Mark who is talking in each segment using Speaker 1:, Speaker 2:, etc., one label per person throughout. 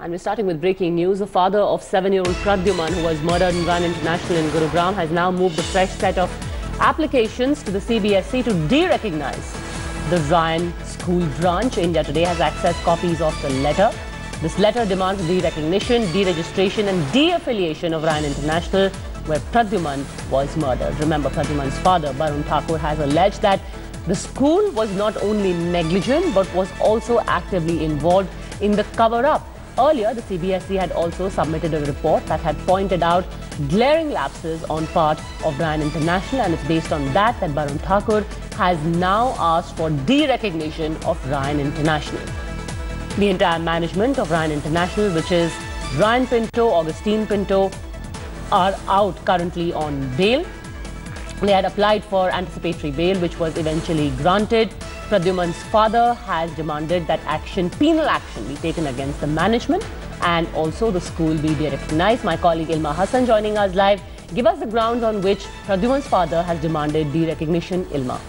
Speaker 1: And we're starting with breaking news. The father of 7-year-old Pradhyumn, who was murdered in Ryan International in Gurgaon, has now moved a fresh set of applications to the CBSE to de-recognize the Ryan school branch. India Today has accessed copies of the letter. This letter demands de-recognition, deregistration and de-affiliation of Ryan International, where Pradumman was murdered. Remember, Pradumman's father, Pradumman Thakur, has alleged that the school was not only negligent but was also actively involved in the cover-up. Earlier, the CBSE had also submitted a report that had pointed out glaring lapses on part of Ryan International, and it's based on that Pradumman Thakur has now asked for de-recognition of Ryan International. The entire management of Ryan International, which is Ryan Pinto, Augustine Pinto, are out currently on bail. They had applied for anticipatory bail, which was eventually granted. Pradumman's father has demanded that penal action be taken against the management and also the school be de-recognized. My colleague Ilma Hassan joining us live. Give us the grounds on which Pradumman's father has demanded de-recognition, Ilma.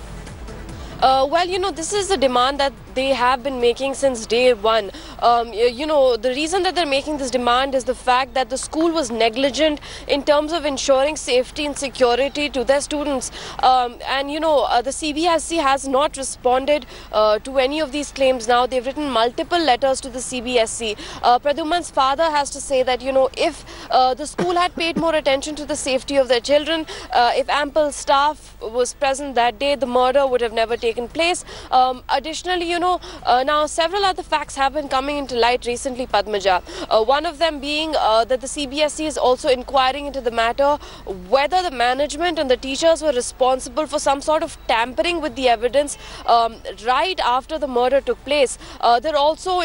Speaker 2: Well, this is the demand that they have been making since day one. The reason that they're making this demand is the fact that the school was negligent in terms of ensuring safety and security to their students. The CBSE has not responded to any of these claims now. They've written multiple letters to the CBSE. Pradumman's father has to say that, if the school had paid more attention to the safety of their children, if ample staff was present that day, the murder would have never taken place. Additionally, now several other facts have been coming into light recently, Padmaja. One of them being that the CBSE is also inquiring into the matter whether the management and the teachers were responsible for some sort of tampering with the evidence right after the murder took place. They're also,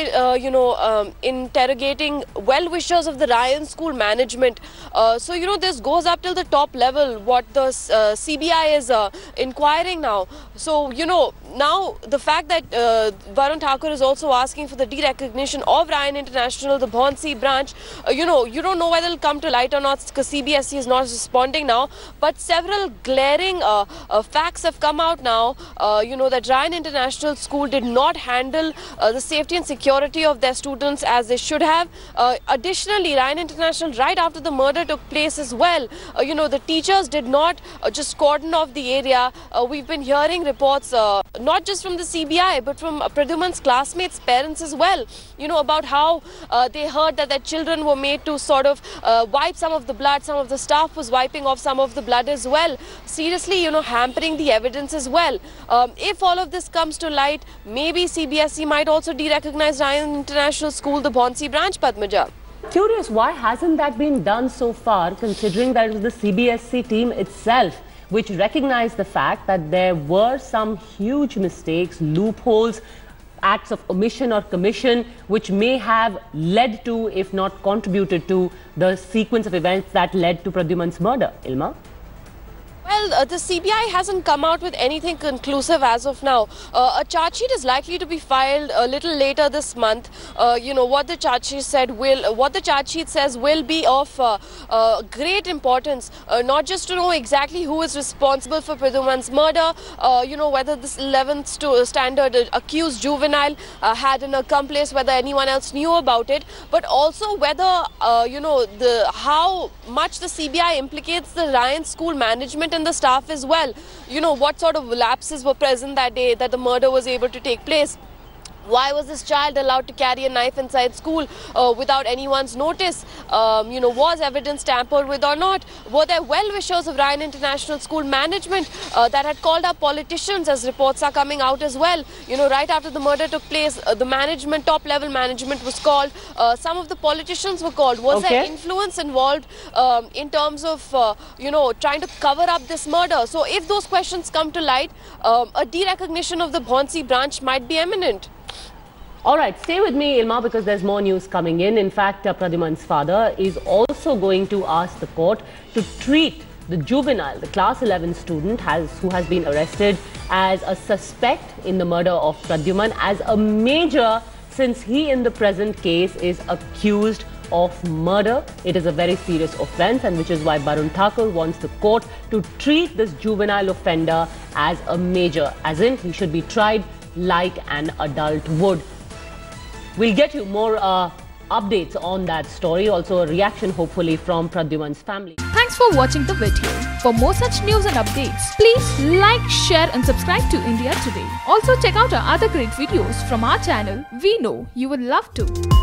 Speaker 2: interrogating well-wishers of the Ryan school management. This goes up till the top level, what the CBI is inquiring now. So, now the fact that Pradumman Thakur is also asking for the de-recognition of Ryan International, the Bhonsey branch, you don't know whether it'll come to light or not because CBSE is not responding now. But several glaring facts have come out now, that Ryan International School did not handle the safety and security of their students as they should have. Additionally, Ryan International, right after the murder took place as well, the teachers did not just cordon off the area. We've been hearing reports not just from the CBI but from Pradumman's classmates' parents as well, about how they heard that their children were made to sort of wipe some of the blood. Some of the staff was wiping off some of the blood as well, seriously, hampering the evidence as well. If all of this comes to light, maybe CBSE might also de-recognize Ryan International School, the Bhonsey branch, Padmaja.
Speaker 1: Curious, why hasn't that been done so far, considering that it was the CBSE team itself which recognized the fact that there were some huge mistakes, loopholes, acts of omission or commission, which may have led to, if not contributed to, the sequence of events that led to Pradumman's murder. Ilma?
Speaker 2: Well, the CBI hasn't come out with anything conclusive as of now. A charge sheet is likely to be filed a little later this month. What the charge sheet says will be of great importance, not just to know exactly who is responsible for Pradumman's murder, whether this 11th standard accused juvenile had an accomplice, whether anyone else knew about it, but also whether, how much the CBI implicates the Ryan school management and the staff as well. What sort of lapses were present that day that the murder was able to take place. Why was this child allowed to carry a knife inside school without anyone's notice? Was evidence tampered with or not? Were there well-wishers of Ryan International School management that had called up politicians, as reports are coming out as well? Right after the murder took place, the management, top-level management was called. Some of the politicians were called. Was there influence involved in terms of, trying to cover up this murder? So if those questions come to light, a de-recognition of the Bhonsey branch might be imminent.
Speaker 1: All right, stay with me, Ilma, because there's more news coming in. In fact, Pradumman's father is also going to ask the court to treat the juvenile, the class 11 student who has been arrested as a suspect in the murder of Pradumman, as a major, since he in the present case is accused of murder. It is a very serious offence, and which is why Pradumman Thakur wants the court to treat this juvenile offender as a major, as in he should be tried like an adult would. We'll get you more updates on that story. Also a reaction hopefully from Pradhyumn's family.
Speaker 3: Thanks for watching the video. For more such news and updates, please like, share and subscribe to India Today. Also check out our other great videos from our channel. We know you will love to.